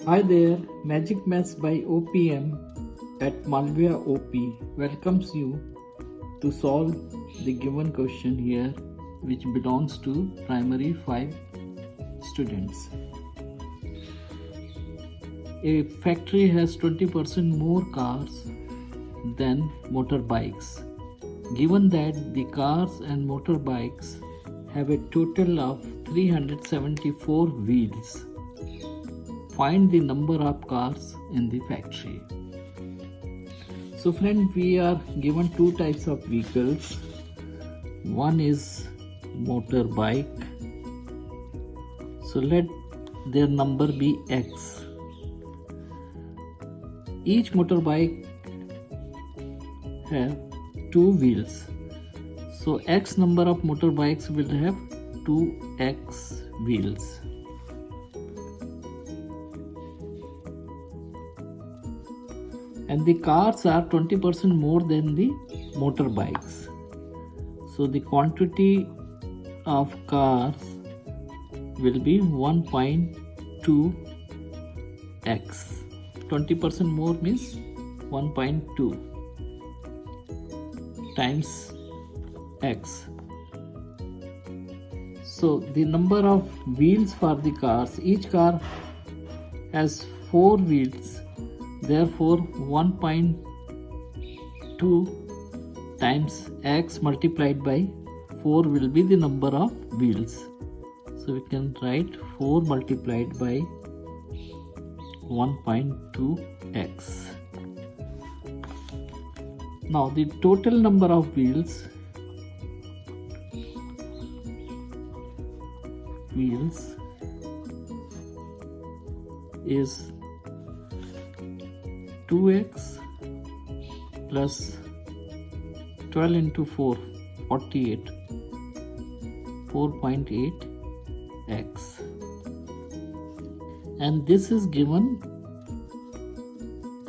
Hi there, Magic Maths by OPM at Malviya OP welcomes you to solve the given question here, which belongs to primary 5 students. A factory has 20% more cars than motorbikes. Given that the cars and motorbikes have a total of 374 wheels, find the number of cars in the factory. So friend, we are given two types of vehicles. One is motorbike. So let their number be X. Each motorbike have two wheels. So X number of motorbikes will have 2X wheels. And the cars are 20% more than the motorbikes. So the quantity of cars will be 1.2x. 20% more means 1.2 times x. So the number of wheels for the cars, each car has 4 wheels. Therefore 1.2 times x multiplied by 4 will be the number of wheels. So we can write 4 multiplied by 1.2x. Now the total number of wheels is 2x plus 12 into 4, 48, 4.8x, and this is given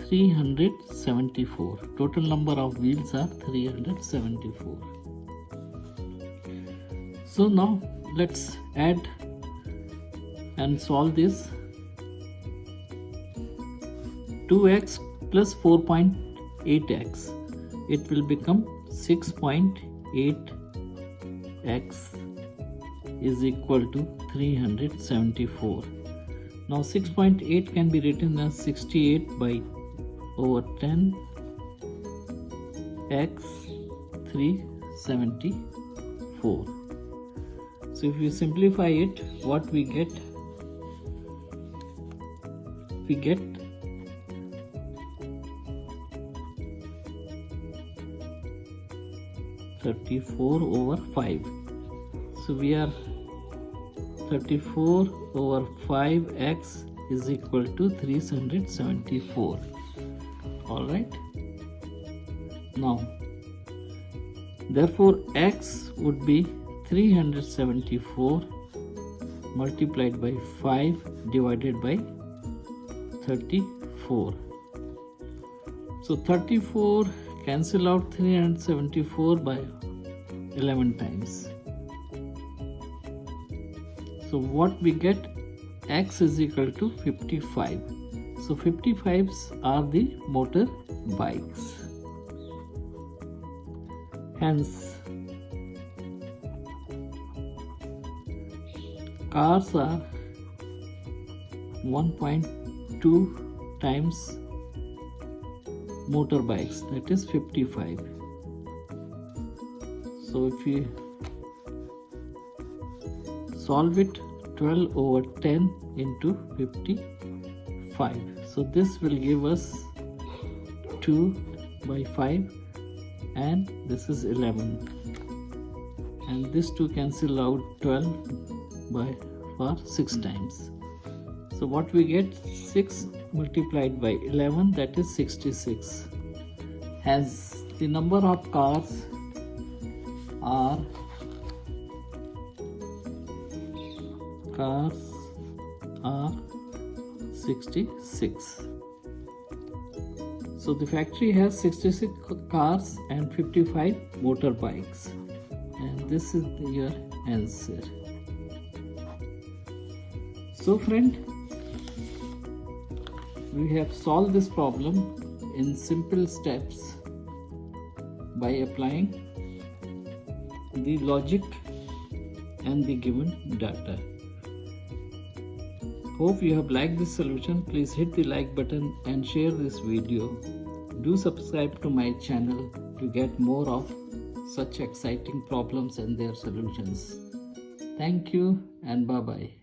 374. Total number of wheels are 374. So now let's add and solve this. 2x plus 4.8x, it will become 6.8x is equal to 374. Now 6.8 can be written as 68 by over 10 x 374. So if you simplify it, what we get? We get 34 over 5. So we are 34 over 5x is equal to 374. Alright. Now, therefore x would be 374 multiplied by 5 divided by 34. So 34 cancel out 374 by 11 times. So what we get? X is equal to 55. So 55s are the motor bikes. Hence, cars are 1.2 times motorbikes, that is 55. So if you solve it, 12 over 10 into 55. So this will give us 2 by 5 and this is 11. And this 2 cancel out 12 by for 6 times. So what we get? 6 multiplied by 11, that is 66. Hence the number of cars are 66. So the factory has 66 cars and 55 motorbikes, and this is your answer. So friend, we have solved this problem in simple steps by applying the logic and the given data. Hope you have liked this solution. Please hit the like button and share this video. Do subscribe to my channel to get more of such exciting problems and their solutions. Thank you and bye-bye.